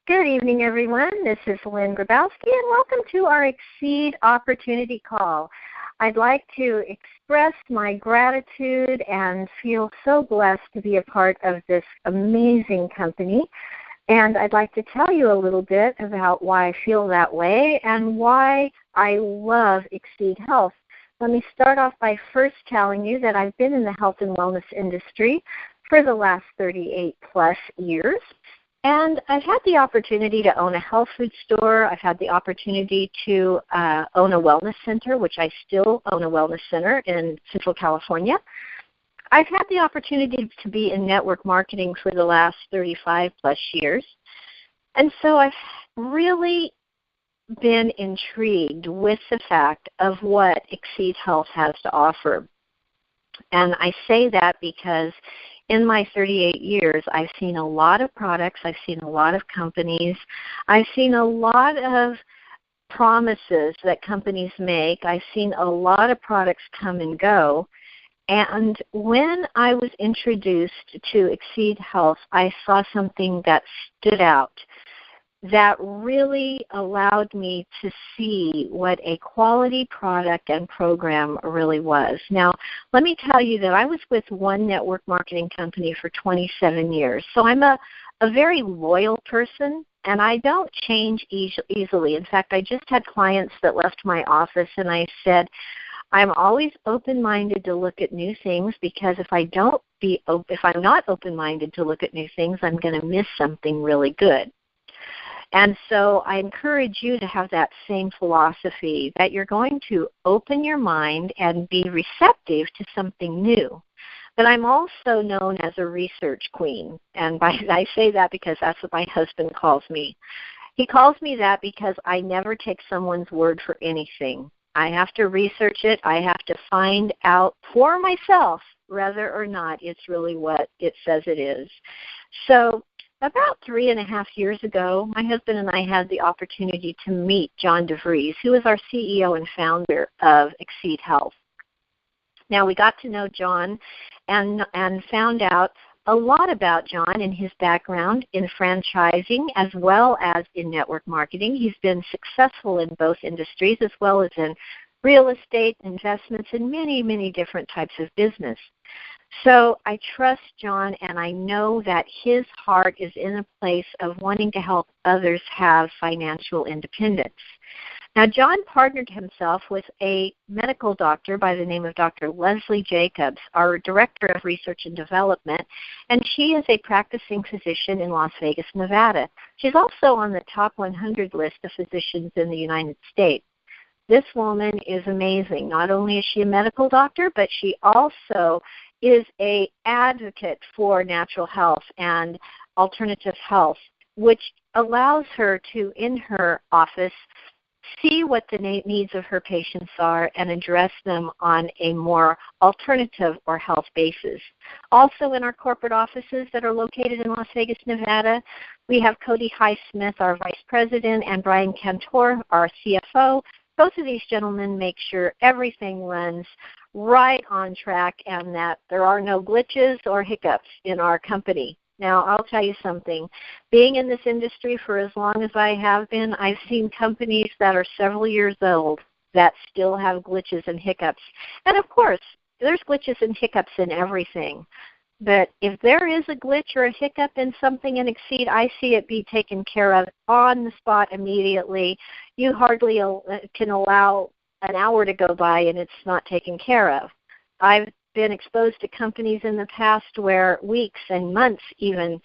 Good evening, everyone. This is Lynn Grabowski, and welcome to our Xseed Opportunity Call. I'd like to express my gratitude and feel so blessed to be a part of this amazing company. And I'd like to tell you a little bit about why I feel that way and why I love Xseed Health. Let me start off by first telling you that I've been in the health and wellness industry for the last 38 plus years. And I've had the opportunity to own a health food store. I've had the opportunity to own a wellness center, which I still own a wellness center in Central California. I've had the opportunity to be in network marketing for the last 35 plus years. And so I've really been intrigued with the fact of what Xseed Health has to offer. And I say that because in my 38 years, I've seen a lot of products, I've seen a lot of companies, I've seen a lot of promises that companies make, I've seen a lot of products come and go, and when I was introduced to Xseed Health, I saw something that stood out, that really allowed me to see what a quality product and program really was. Now, let me tell you that I was with one network marketing company for 27 years. So I'm a very loyal person, and I don't change easily. In fact, I just had clients that left my office, and I said, I'm always open-minded to look at new things, because if I'm not open-minded to look at new things, I'm going to miss something really good. And so I encourage you to have that same philosophy, that you're going to open your mind and be receptive to something new. But I'm also known as a research queen, and I say that because that's what my husband calls me. He calls me that because I never take someone's word for anything. I have to research it. I have to find out for myself whether or not it's really what it says it is. So about 3.5 years ago, my husband and I had the opportunity to meet John DeVries, who is our CEO and founder of Xseed Health. Now, we got to know John and found out a lot about John and his background in franchising as well as in network marketing. He's been successful in both industries as well as in real estate, investments, and many, many different types of business. So I trust John, and I know that his heart is in a place of wanting to help others have financial independence. Now, John partnered himself with a medical doctor by the name of Dr. Leslie Jacobs, our Director of Research and Development, and she is a practicing physician in Las Vegas, Nevada. She's also on the top 100 list of physicians in the United States. This woman is amazing. Not only is she a medical doctor, but she also is an advocate for natural health and alternative health, which allows her to, in her office, see what the needs of her patients are and address them on a more alternative or health basis. Also in our corporate offices that are located in Las Vegas, Nevada, we have Cody Highsmith, our Vice President, and Brian Cantor, our CFO. Both of these gentlemen make sure everything runs right on track and that there are no glitches or hiccups in our company. Now, I'll tell you something. Being in this industry for as long as I have been, I've seen companies that are several years old that still have glitches and hiccups. And, of course, there's glitches and hiccups in everything. But if there is a glitch or a hiccup in something in Xseed, I see it be taken care of on the spot immediately. You hardly can allow an hour to go by and it's not taken care of. I've been exposed to companies in the past where weeks and months even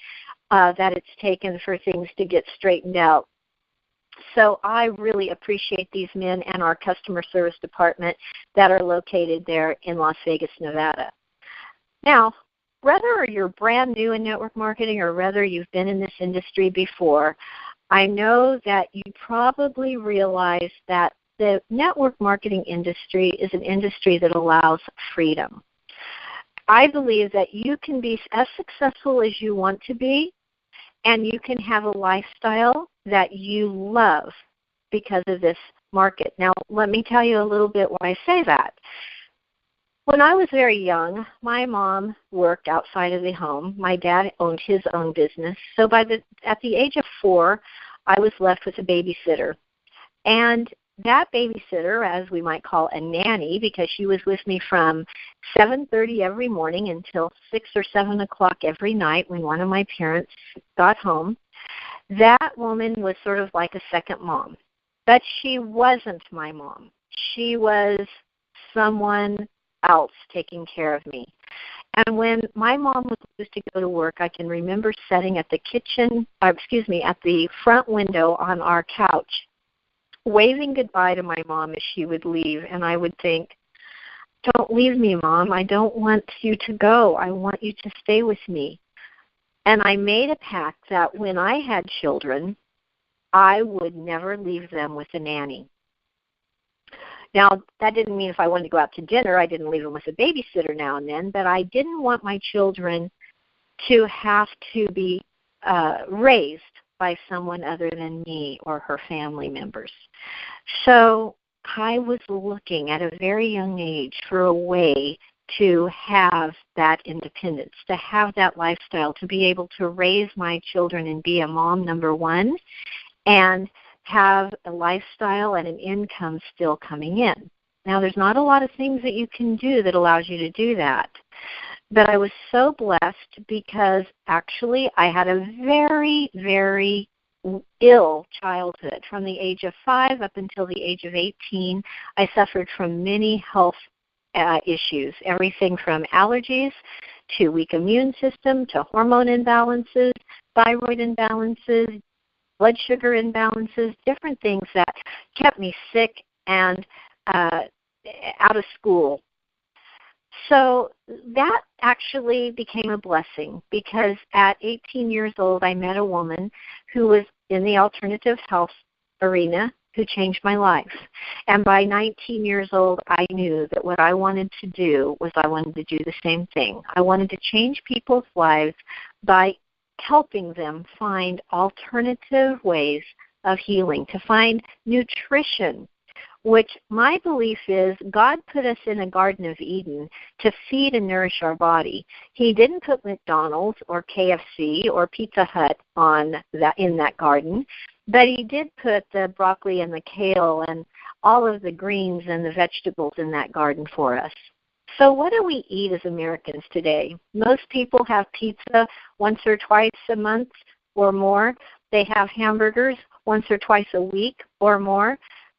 that it's taken for things to get straightened out. So I really appreciate these men and our customer service department that are located there in Las Vegas, Nevada. Now, whether you're brand new in network marketing or whether you've been in this industry before, I know that you probably realize that the network marketing industry is an industry that allows freedom. I believe that you can be as successful as you want to be, and you can have a lifestyle that you love because of this market. Now, let me tell you a little bit why I say that. When I was very young, my mom worked outside of the home. My dad owned his own business. So at the age of 4, I was left with a babysitter. And that babysitter, as we might call a nanny, because she was with me from 7:30 every morning until 6 or 7 o'clock every night when one of my parents got home, that woman was sort of like a second mom. But she wasn't my mom. She was someone else taking care of me. And when my mom was supposed to go to work, I can remember sitting at the at the front window on our couch, waving goodbye to my mom as she would leave. And I would think, don't leave me, Mom. I don't want you to go. I want you to stay with me. And I made a pact that when I had children, I would never leave them with a nanny. Now, that didn't mean if I wanted to go out to dinner, I didn't leave them with a babysitter now and then, but I didn't want my children to have to be raised by someone other than me or her family members. So I was looking at a very young age for a way to have that independence, to have that lifestyle, to be able to raise my children and be a mom, number one, and have a lifestyle and an income still coming in. Now, there's not a lot of things that you can do that allows you to do that. But I was so blessed because actually I had a very, very ill childhood. From the age of 5 up until the age of 18, I suffered from many health issues, everything from allergies to weak immune system to hormone imbalances, thyroid imbalances, blood sugar imbalances, different things that kept me sick and out of school. So that actually became a blessing because at 18 years old, I met a woman who was in the alternative health arena who changed my life. And by 19 years old, I knew that what I wanted to do was I wanted to do the same thing. I wanted to change people's lives by helping them find alternative ways of healing, to find nutrition, which my belief is God put us in a Garden of Eden to feed and nourish our body. He didn't put McDonald's or KFC or Pizza Hut in that garden, but he did put the broccoli and the kale and all of the greens and the vegetables in that garden for us. So what do we eat as Americans today? Most people have pizza once or twice a month or more. They have hamburgers once or twice a week or more.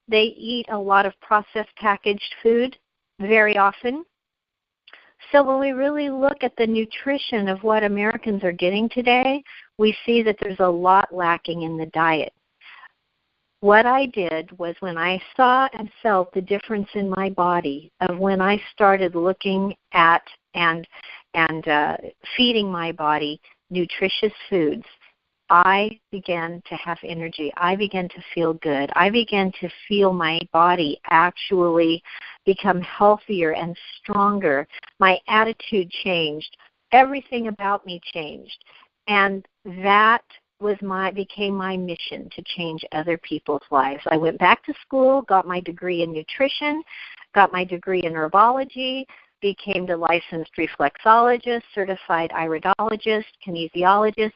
They eat a lot of processed packaged food very often. So when we really look at the nutrition of what Americans are getting today, we see that there's a lot lacking in the diet. What I did was when I saw and felt the difference in my body of when I started looking at and feeding my body nutritious foods, I began to have energy. I began to feel good. I began to feel my body actually become healthier and stronger. My attitude changed. Everything about me changed. And that became my mission to change other people's lives. I went back to school, got my degree in nutrition, got my degree in herbology, became the licensed reflexologist, certified iridologist, kinesiologist.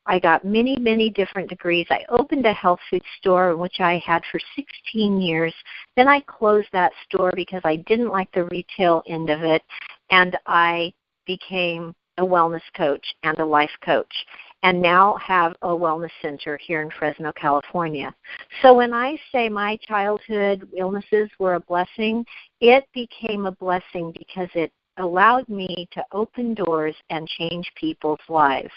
I got many, many different degrees. I opened a health food store, which I had for 16 years. Then I closed that store because I didn't like the retail end of it, and I became a wellness coach and a life coach, and now have a wellness center here in Fresno, California. So when I say my childhood illnesses were a blessing, it became a blessing because it allowed me to open doors and change people's lives.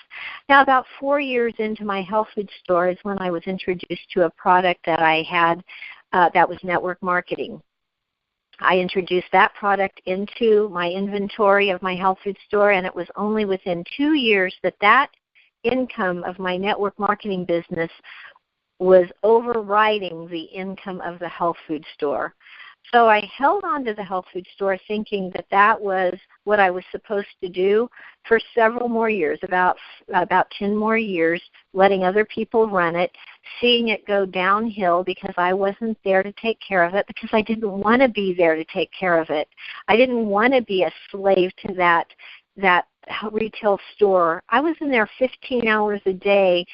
Now, about 4 years into my health food store is when I was introduced to a product that I had that was network marketing. I introduced that product into my inventory of my health food store, and it was only within 2 years that income of my network marketing business was overriding the income of the health food store. So I held on to the health food store thinking that was what I was supposed to do for several more years, about 10 more years, letting other people run it, seeing it go downhill because I wasn't there to take care of it, because I didn't want to be there to take care of it. I didn't want to be a slave to that retail store. I was in there 15 hours a day,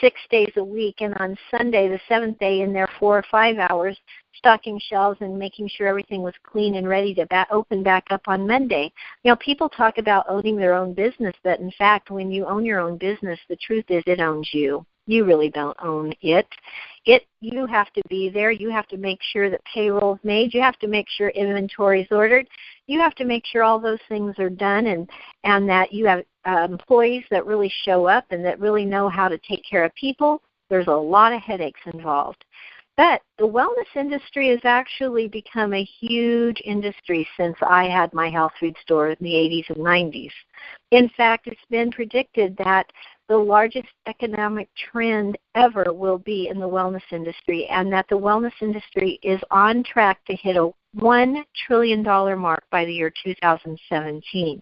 6 days a week, and on Sunday, the seventh day, in there 4 or 5 hours, stocking shelves and making sure everything was clean and ready to open back up on Monday. You know, people talk about owning their own business, but in fact, when you own your own business, the truth is it owns you. You really don't own it. You have to be there. You have to make sure that payroll is made. You have to make sure inventory is ordered. You have to make sure all those things are done, and that you have employees that really show up and that really know how to take care of people. There's a lot of headaches involved. But the wellness industry has actually become a huge industry since I had my health food store in the 80s and 90s. In fact, it's been predicted that the largest economic trend ever will be in the wellness industry, and that the wellness industry is on track to hit a $1 trillion mark by the year 2017.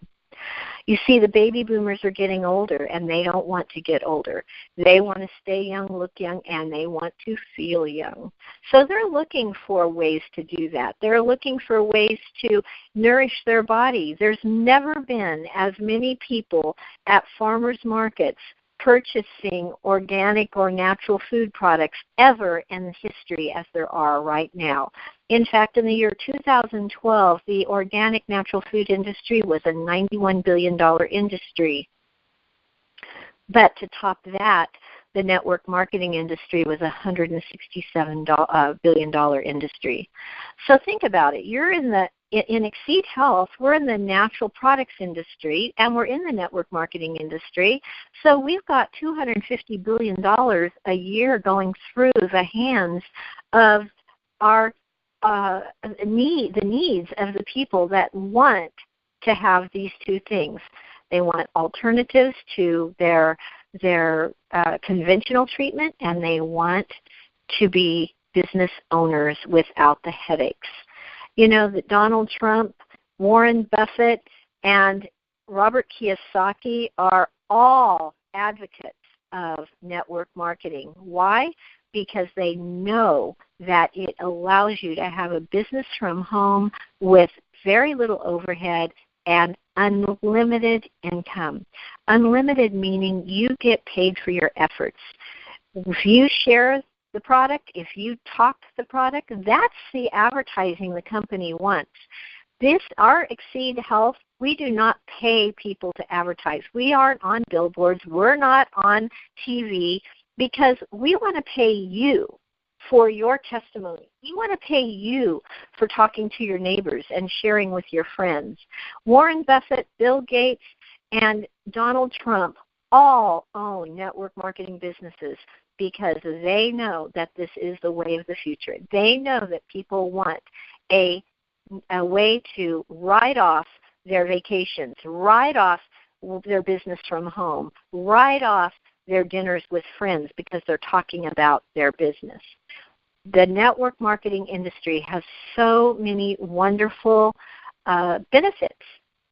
You see, the baby boomers are getting older, and they don't want to get older. They want to stay young, look young, and they want to feel young. So they're looking for ways to do that. They're looking for ways to nourish their body. There's never been as many people at farmers markets purchasing organic or natural food products ever in history as there are right now. In fact, in the year 2012, the organic natural food industry was a $91 billion industry. But to top that, the network marketing industry was a $167 billion industry. So think about it. You're in Xseed Health, we're in the natural products industry, and we're in the network marketing industry. So we've got $250 billion a year going through the hands of our the needs of the people that want to have these two things. They want alternatives to their conventional treatment, and they want to be business owners without the headaches. You know that Donald Trump, Warren Buffett, and Robert Kiyosaki are all advocates of network marketing. Why? Because they know that it allows you to have a business from home with very little overhead and unlimited income. Unlimited meaning you get paid for your efforts. If you share the product, if you talk the product, that's the advertising the company wants. Our Xseed Health, we do not pay people to advertise. We aren't on billboards. We're not on TV, because we want to pay you for your testimony. We want to pay you for talking to your neighbors and sharing with your friends. Warren Buffett, Bill Gates, and Donald Trump all own network marketing businesses because they know that this is the way of the future. They know that people want a way to write off their vacations, write off their business from home, write off their dinners with friends because they're talking about their business. The network marketing industry has so many wonderful benefits.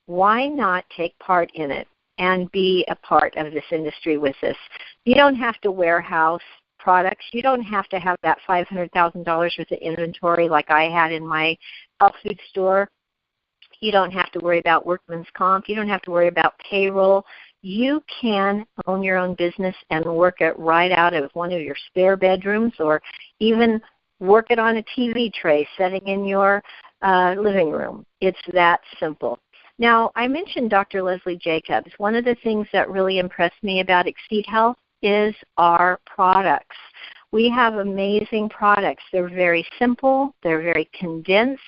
Why not take part in it and be a part of this industry with us? You don't have to warehouse products. You don't have to have that $500,000 worth of inventory like I had in my health food store. You don't have to worry about workman's comp. You don't have to worry about payroll. You can own your own business and work it right out of one of your spare bedrooms, or even work it on a TV tray sitting in your living room. It's that simple. Now, I mentioned Dr. Leslie Jacobs. One of the things that really impressed me about Xseed Health is our products. We have amazing products. They're very simple, they're very condensed,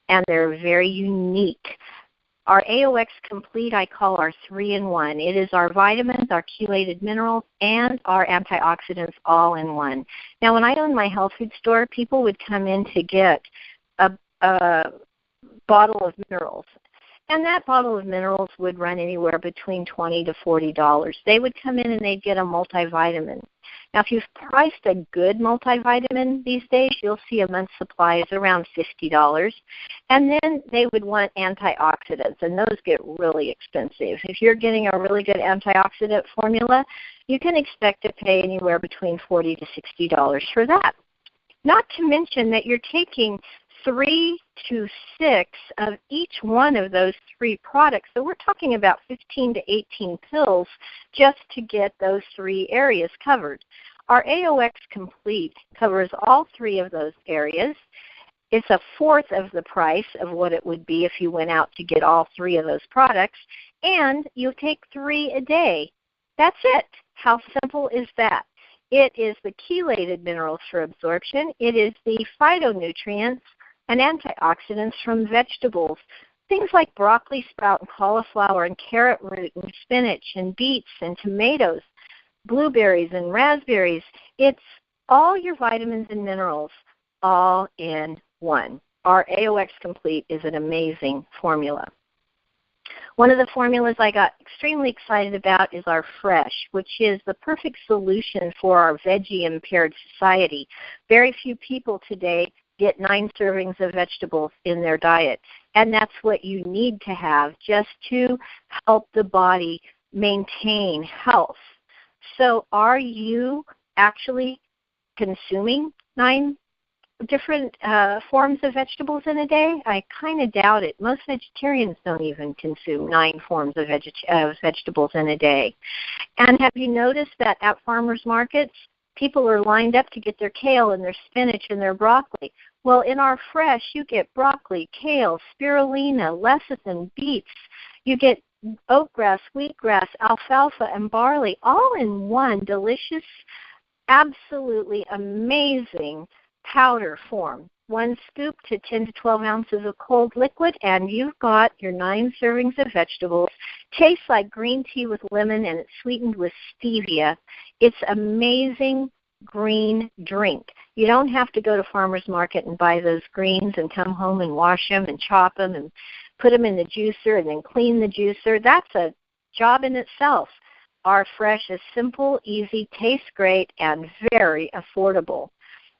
and they're very unique. Our AOX Complete I call our 3-in-1. It is our vitamins, our chelated minerals, and our antioxidants all in one. Now, when I owned my health food store, people would come in to get a bottle of minerals. And that bottle of minerals would run anywhere between $20 to $40. They would come in and they'd get a multivitamin. Now, if you've priced a good multivitamin these days, you'll see a month's supply is around $50. And then they would want antioxidants, and those get really expensive. If you're getting a really good antioxidant formula, you can expect to pay anywhere between $40 to $60 for that. Not to mention that you're taking 3 to 6 of each one of those 3 products. So we're talking about 15 to 18 pills just to get those 3 areas covered. Our AOX Complete covers all 3 of those areas. It's a fourth of the price of what it would be if you went out to get all 3 of those products, and you take 3 a day. That's it. How simple is that? It is the chelated minerals for absorption. It is the phytonutrients and antioxidants from vegetables, things like broccoli, sprout, and cauliflower, and carrot root, and spinach, and beets, and tomatoes, blueberries, and raspberries. It's all your vitamins and minerals all in one. Our AOX Complete is an amazing formula. One of the formulas I got extremely excited about is our Fresh, which is the perfect solution for our veggie-impaired society. Very few people today get 9 servings of vegetables in their diet, and that's what you need to have just to help the body maintain health. So are you actually consuming 9 different forms of vegetables in a day? I kind of doubt it. Most vegetarians don't even consume 9 forms of vegetables in a day. And have you noticed that at farmers markets, people are lined up to get their kale and their spinach and their broccoli? Well, in our Fresh, you get broccoli, kale, spirulina, lecithin, beets. You get oatgrass, wheatgrass, alfalfa, and barley, all in one delicious, absolutely amazing powder form. 1 scoop to 10 to 12 ounces of cold liquid, and you've got your 9 servings of vegetables. Tastes like green tea with lemon, and it's sweetened with stevia. It's amazing green drink. You don't have to go to farmer's market and buy those greens and come home and wash them and chop them and put them in the juicer and then clean the juicer. That's a job in itself. Our Fresh is simple, easy, tastes great, and very affordable.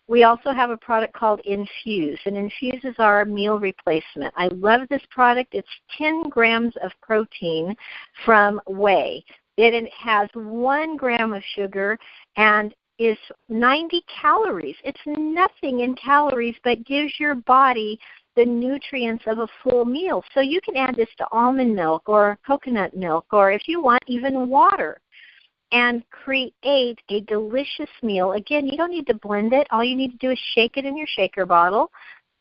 We also have a product called Infuse, and Infuse is our meal replacement. I love this product. It's 10 grams of protein from whey. It has 1 gram of sugar and is 90 calories. It's nothing in calories, but gives your body the nutrients of a full meal. So you can add this to almond milk or coconut milk, or if you want, even water, and create a delicious meal. Again, you don't need to blend it. All you need to do is shake it in your shaker bottle.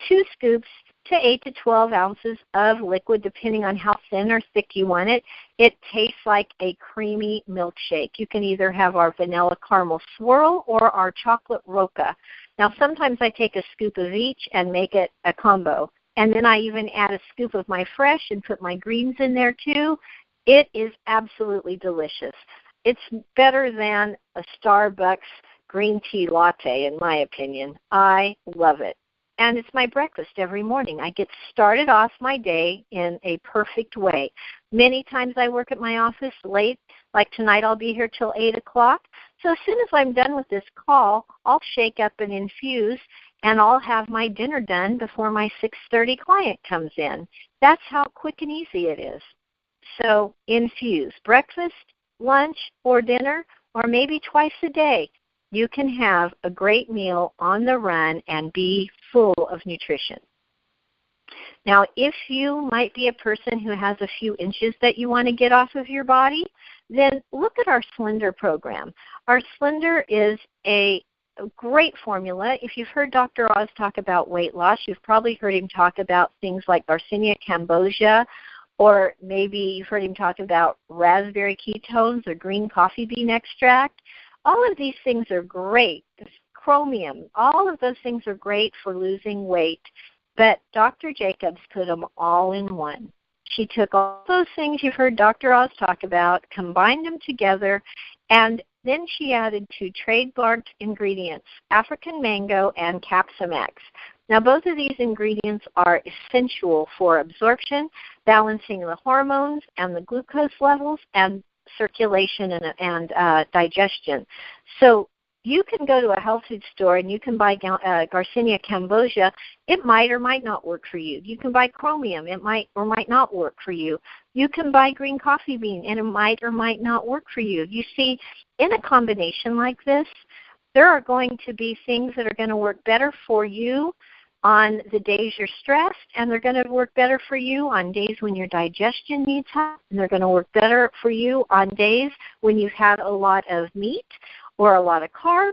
2 scoops to 8 to 12 ounces of liquid, depending on how thin or thick you want it. It tastes like a creamy milkshake. You can either have our vanilla caramel swirl or our chocolate roca. Now, sometimes I take a scoop of each and make it a combo. And then I even add a scoop of my Fresh and put my greens in there too. It is absolutely delicious. It's better than a Starbucks green tea latte, in my opinion. I love it. And it's my breakfast every morning. I get started off my day in a perfect way. Many times I work at my office late, like tonight I'll be here till 8 o'clock. So as soon as I'm done with this call, I'll shake up and infuse, and I'll have my dinner done before my 6:30 client comes in. That's how quick and easy it is. So Infuse, breakfast, lunch, or dinner, or maybe twice a day. You can have a great meal on the run and be full of nutrition. Now, if you might be a person who has a few inches that you want to get off of your body, then look at our Slender program. Our Slender is a great formula. If you've heard Dr. Oz talk about weight loss, you've probably heard him talk about things like Garcinia cambogia, or maybe you've heard him talk about raspberry ketones or green coffee bean extract. All of these things are great. Chromium, all of those things are great for losing weight, but Dr. Jacobs put them all in one. She took all those things you've heard Dr. Oz talk about, combined them together, and then she added 2 trademarked ingredients, African mango and Capsimax. Now, both of these ingredients are essential for absorption, balancing the hormones and the glucose levels, and circulation and digestion. So you can go to a health food store and you can buy Garcinia cambogia. It might or might not work for you. You can buy chromium. It might or might not work for you. You can buy green coffee bean, and it might or might not work for you. You see, in a combination like this, there are going to be things that are going to work better for you on the days you're stressed, and they're going to work better for you on days when your digestion needs help, and they're going to work better for you on days when you've had a lot of meat or a lot of carbs,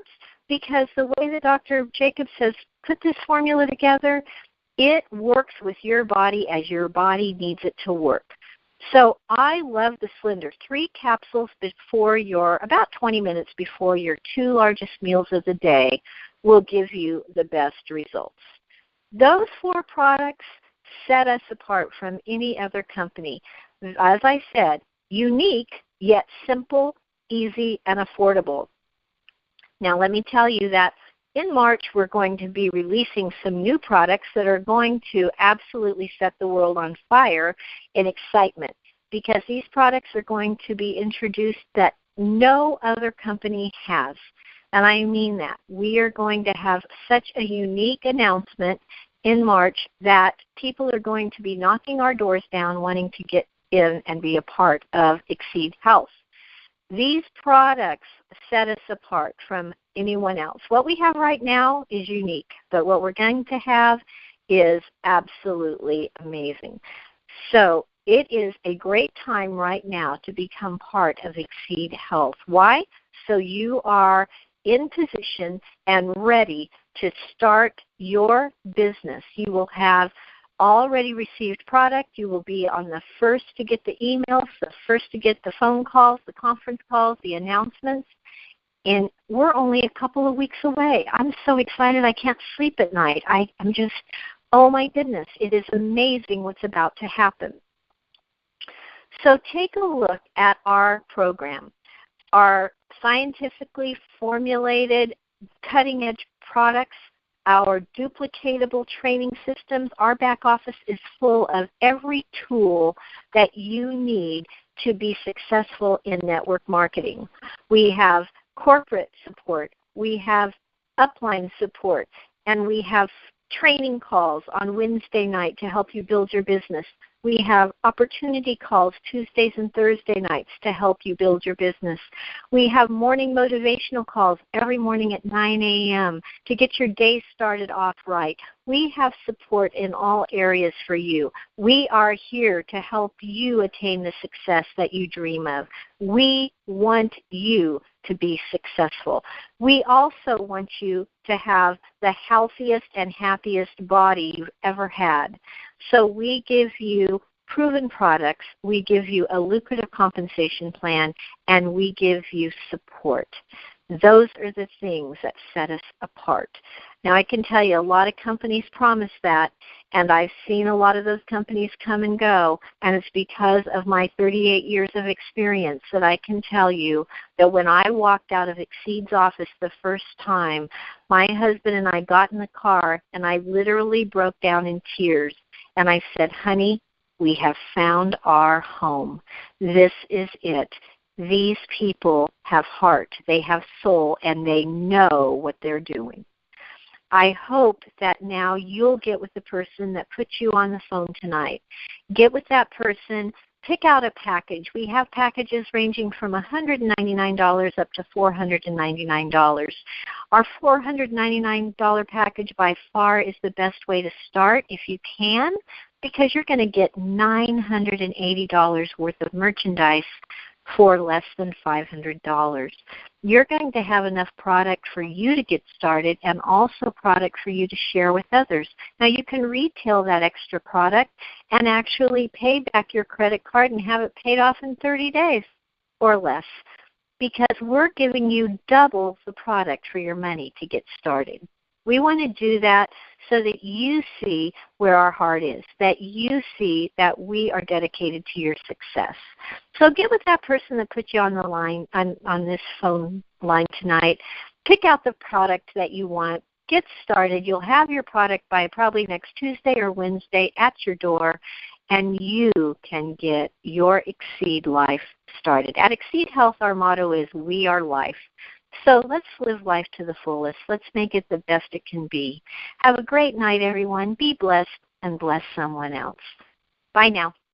because the way that Dr. Jacobs has put this formula together, it works with your body as your body needs it to work. So I love the Slender. 3 capsules before about 20 minutes before your 2 largest meals of the day will give you the best results. Those 4 products set us apart from any other company. As I said, unique yet simple, easy, and affordable. Now let me tell you that in March we're going to be releasing some new products that are going to absolutely set the world on fire in excitement, because these products are going to be introduced that no other company has. And I mean that. We are going to have such a unique announcement in March that people are going to be knocking our doors down wanting to get in and be a part of Xseed Health. These products set us apart from anyone else. What we have right now is unique, but what we're going to have is absolutely amazing. So it is a great time right now to become part of Xseed Health. Why? So you are in position and ready to start your business. You will have already received product. You will be on the first to get the emails, the first to get the phone calls, the conference calls, the announcements. And we're only a couple of weeks away. I'm so excited I can't sleep at night. I'm just, oh my goodness, it is amazing what's about to happen. So take a look at our program. Our scientifically formulated cutting-edge products, our duplicatable training systems, our back office is full of every tool that you need to be successful in network marketing. We have corporate support, we have upline support, and we have training calls on Wednesday night to help you build your business. We have opportunity calls Tuesdays and Thursday nights to help you build your business. We have morning motivational calls every morning at 9 a.m. to get your day started off right. We have support in all areas for you. We are here to help you attain the success that you dream of. We want you to be successful. We also want you to have the healthiest and happiest body you've ever had. So we give you proven products, we give you a lucrative compensation plan, and we give you support. Those are the things that set us apart. Now, I can tell you a lot of companies promise that, and I've seen a lot of those companies come and go, and it's because of my 38 years of experience that I can tell you that when I walked out of Xseed's office the first time, my husband and I got in the car, and I literally broke down in tears, and I said, honey, we have found our home. This is it. These people have heart, they have soul, and they know what they're doing. I hope that now you'll get with the person that put you on the phone tonight. Get with that person. Pick out a package. We have packages ranging from $199 up to $499. Our $499 package by far is the best way to start if you can, because you're going to get $980 worth of merchandise for less than $500. You're going to have enough product for you to get started and also product for you to share with others. Now, you can retail that extra product and actually pay back your credit card and have it paid off in 30 days or less, because we're giving you double the product for your money to get started. We want to do that so that you see where our heart is, that you see that we are dedicated to your success. So get with that person that put you on the line, on this phone line tonight. Pick out the product that you want. get started. You'll have your product by probably next Tuesday or Wednesday at your door, and you can get your Xseed life started. At Xseed Health, our motto is "We are life." So let's live life to the fullest. Let's make it the best it can be. Have a great night, everyone. Be blessed and bless someone else. Bye now.